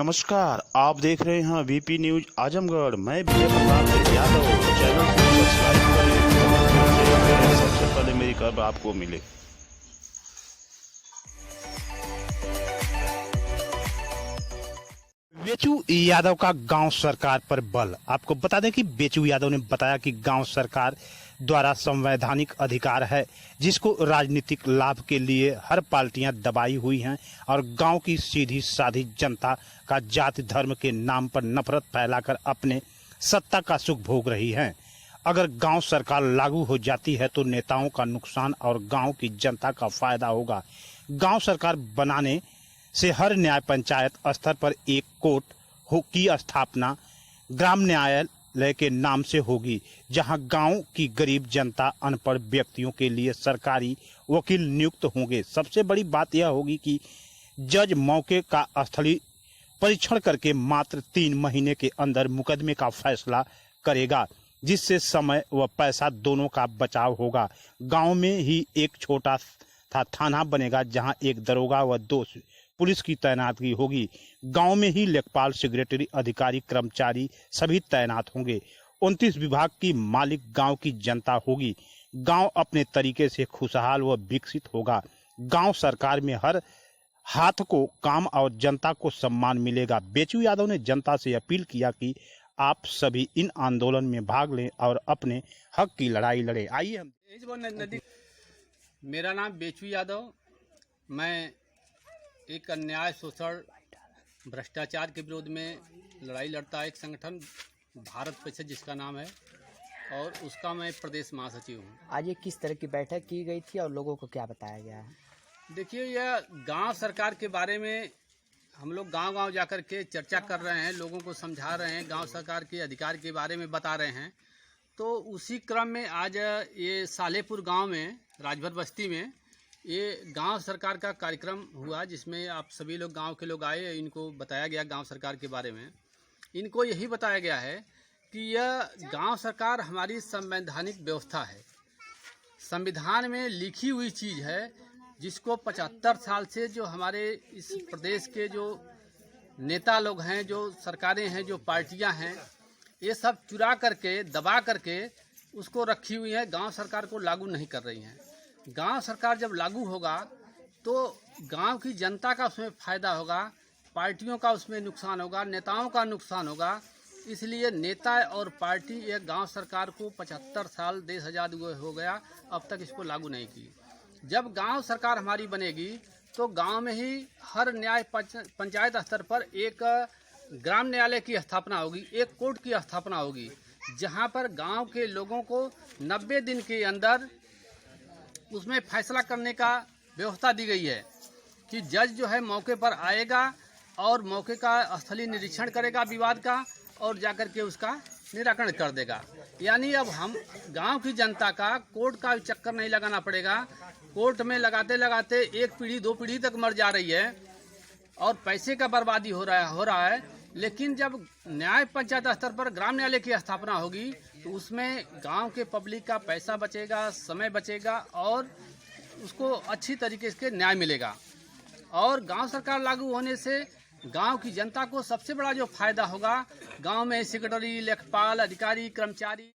नमस्कार, आप देख रहे हैं वीपी न्यूज आजमगढ़। मैं विजय प्रताप यादव। चैनल को सब्सक्राइब करें, सबसे पहले मेरी खबर आपको मिले। बेचू यादव का गांव सरकार पर बल। आपको बता दें कि बेचू यादव ने बताया कि गांव सरकार द्वारा संवैधानिक अधिकार है जिसको राजनीतिक लाभ के लिए हर पार्टियां दबाई हुई हैं और गांव की सीधी साधी जनता का जाति धर्म के नाम पर नफरत फैलाकर अपने सत्ता का सुख भोग रही है। अगर गांव सरकार लागू हो जाती है तो नेताओं का नुकसान और गांव की जनता का फायदा होगा। गांव सरकार बनाने से हर न्याय पंचायत स्तर पर एक कोर्ट की स्थापना ग्राम न्यायालय के नाम से होगी, जहां गांव की गरीब जनता अनपढ़ व्यक्तियों के लिए सरकारी वकील नियुक्त होंगे। सबसे बड़ी बात यह होगी कि जज मौके का स्थलीय परीक्षण करके मात्र 3 महीने के अंदर मुकदमे का फैसला करेगा, जिससे समय व पैसा दोनों का बचाव होगा। गांव में ही एक छोटा थाना बनेगा जहां एक दरोगा व 2 पुलिस की तैनाती होगी। गांव में ही लेखपाल, सेक्रेटरी, अधिकारी, कर्मचारी सभी तैनात होंगे। 29 विभाग की मालिक गांव की जनता होगी। गांव अपने तरीके से खुशहाल व विकसित होगा। गांव सरकार में हर हाथ को काम और जनता को सम्मान मिलेगा। बेचू यादव ने जनता से अपील किया कि आप सभी इन आंदोलन में भाग लें और अपने हक की लड़ाई लड़ें। आइए हम मेरा नाम बेचू यादव। मैं एक अन्याय, शोषण, भ्रष्टाचार के विरोध में लड़ाई लड़ता है एक संगठन भारत परिषद जिसका नाम है, और उसका मैं प्रदेश महासचिव हूँ। आज ये किस तरह की बैठक की गई थी और लोगों को क्या बताया गया है? देखिए, यह गांव सरकार के बारे में हम लोग गांव-गांव जाकर के चर्चा कर रहे हैं, लोगों को समझा रहे हैं, गांव सरकार के अधिकार के बारे में बता रहे हैं। तो उसी क्रम में आज ये सालेपुर गाँव में, राजभर बस्ती में, ये गांव सरकार का कार्यक्रम हुआ, जिसमें आप सभी लोग गांव के लोग आए। इनको बताया गया गांव सरकार के बारे में। इनको यही बताया गया है कि यह गांव सरकार हमारी संवैधानिक व्यवस्था है, संविधान में लिखी हुई चीज़ है, जिसको 75 साल से जो हमारे इस प्रदेश के जो नेता लोग हैं, जो सरकारें हैं, जो पार्टियां हैं, ये सब चुरा करके, दबा करके उसको रखी हुई है। गांव सरकार को लागू नहीं कर रही हैं। गांव सरकार जब लागू होगा तो गांव की जनता का उसमें फ़ायदा होगा, पार्टियों का उसमें नुकसान होगा, नेताओं का नुकसान होगा। इसलिए नेता और पार्टी ये गांव सरकार को 75 साल देश आज़ाद हुए हो गया, अब तक इसको लागू नहीं की। जब गांव सरकार हमारी बनेगी तो गांव में ही हर न्याय पंचायत स्तर पर एक ग्राम न्यायालय की स्थापना होगी, एक कोर्ट की स्थापना होगी, जहां पर गांव के लोगों को 90 दिन के अंदर उसमें फैसला करने का व्यवस्था दी गई है कि जज जो है मौके पर आएगा और मौके का स्थलीय निरीक्षण करेगा विवाद का, और जाकर के उसका निराकरण कर देगा। यानी अब हम गांव की जनता का कोर्ट का चक्कर नहीं लगाना पड़ेगा। कोर्ट में लगाते लगाते 1 पीढ़ी 2 पीढ़ी तक मर जा रही है और पैसे का बर्बादी हो रहा है। लेकिन जब न्याय पंचायत स्तर पर ग्राम न्यायालय की स्थापना होगी तो उसमें गांव के पब्लिक का पैसा बचेगा, समय बचेगा और उसको अच्छी तरीके से न्याय मिलेगा। और गांव सरकार लागू होने से गांव की जनता को सबसे बड़ा जो फायदा होगा, गांव में सेक्रेटरी, लेखपाल, अधिकारी, कर्मचारी